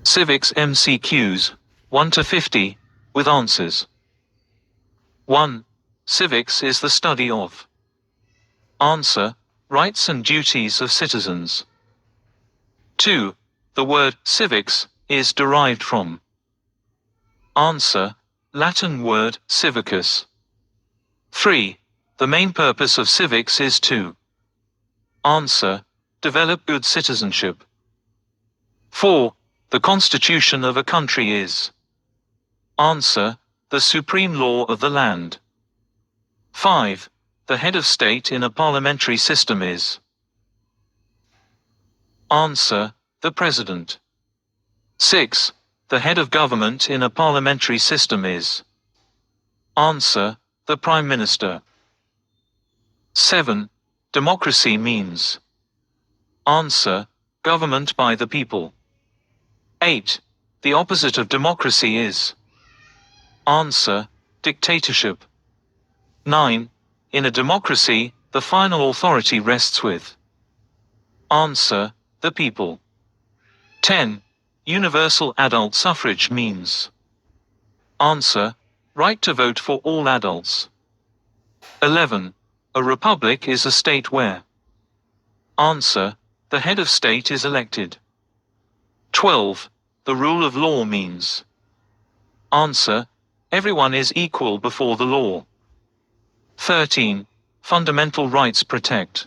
Civics MCQs, 1 to 50, with answers. 1. Civics is the study of. Answer: rights and duties of citizens. 2. The word civics is derived from. Answer: Latin word civicus. 3. The main purpose of civics is to. Answer: develop good citizenship. 4. The constitution of a country is. Answer: the supreme law of the land. 5. The head of state in a parliamentary system is. Answer: the president. 6. The head of government in a parliamentary system is. Answer: the prime minister. 7. Democracy means. Answer: government by the people. 8. The opposite of democracy is. Answer: dictatorship. 9. In a democracy, the final authority rests with. Answer: the people. 10. Universal adult suffrage means. Answer: right to vote for all adults. 11. A republic is a state where. Answer: the head of state is elected. 12. The rule of law means. Answer: everyone is equal before the law. 13. Fundamental rights protect.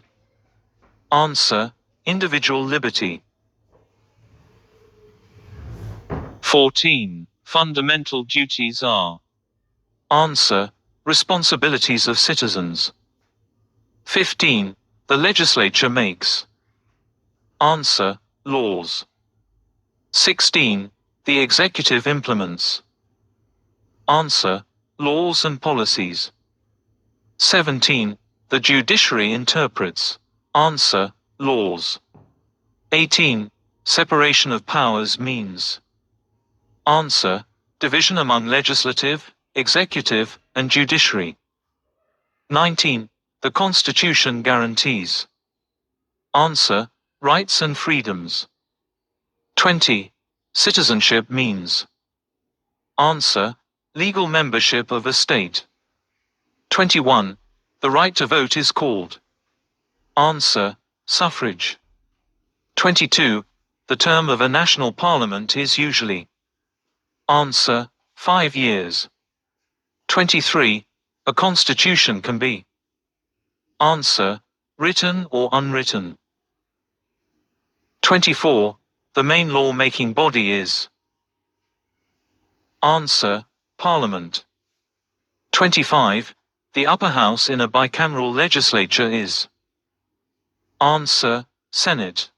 Answer: individual liberty. 14. Fundamental duties are. Answer: responsibilities of citizens. 15. The legislature makes. Answer: laws. 16. The executive implements. Answer: laws and policies. 17. The judiciary interprets. Answer: laws. 18. Separation of powers means. Answer: division among legislative, executive, and judiciary. 19. The Constitution guarantees. Answer: rights and freedoms. 20. Citizenship means. Answer: legal membership of a state. 21. The right to vote is called. Answer: suffrage. 22. The term of a national parliament is usually. Answer: 5 years. 23. A constitution can be. Answer: written or unwritten. 24. The main law-making body is. Answer: Parliament. 25. The upper house in a bicameral legislature is. Answer: Senate.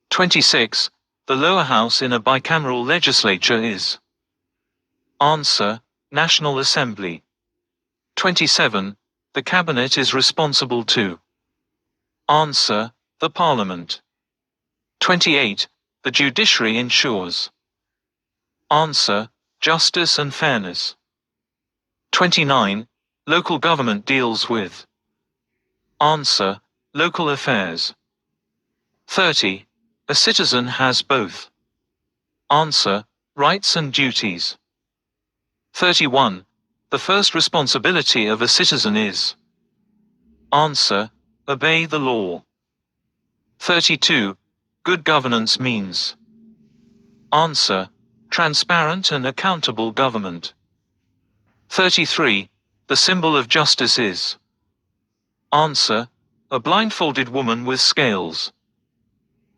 26. The lower house in a bicameral legislature is. Answer: National Assembly. 27. The cabinet is responsible to. Answer: the Parliament. 28. The judiciary ensures. Answer: justice and fairness. 29. Local government deals with. Answer: local affairs. 30. A citizen has both. Answer: rights and duties. 31. The first responsibility of a citizen is. Answer: obey the law. 32. Good governance means. Answer: transparent and accountable government. 33. The symbol of justice is. Answer: a blindfolded woman with scales.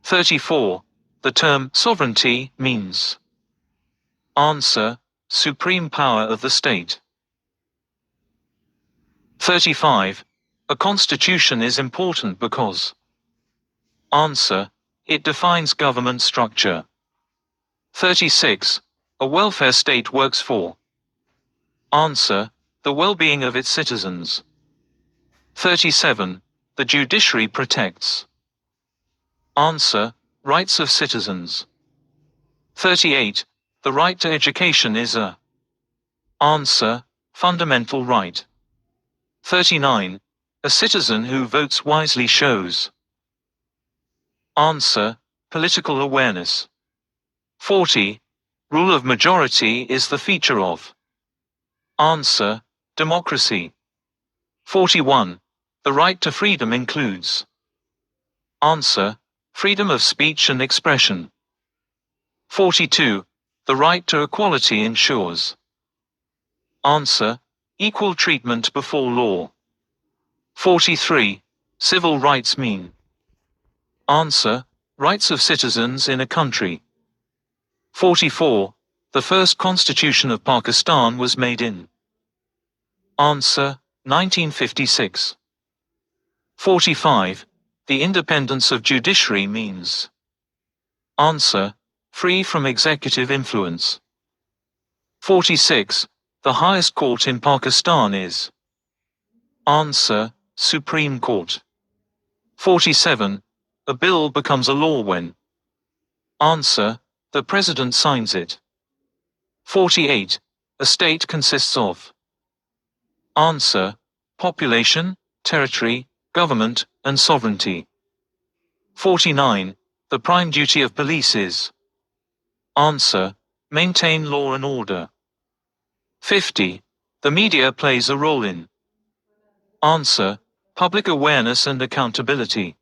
34. The term sovereignty means. Answer: supreme power of the state. 35. A constitution is important because. Answer: it defines government structure. 36. A welfare state works for. Answer: the well-being of its citizens. 37. The judiciary protects. Answer: rights of citizens. 38. The right to education is a. Answer: fundamental right. 39. A citizen who votes wisely shows. Answer: political awareness. 40. Rule of majority is the feature of. Answer: democracy. 41. The right to freedom includes. Answer: freedom of speech and expression. 42. The right to equality ensures. Answer: equal treatment before law. 43. Civil rights mean. Answer: rights of citizens in a country. 44. The first constitution of Pakistan was made in. Answer: 1956. 45. The independence of judiciary means. Answer: free from executive influence. 46. The highest court in Pakistan is. Answer: Supreme Court. 47. A bill becomes a law when. Answer: the president signs it. 48. A state consists of. Answer: population, territory, government, and sovereignty. 49. The prime duty of police is. Answer: maintain law and order. 50. The media plays a role in. Answer: public awareness and accountability.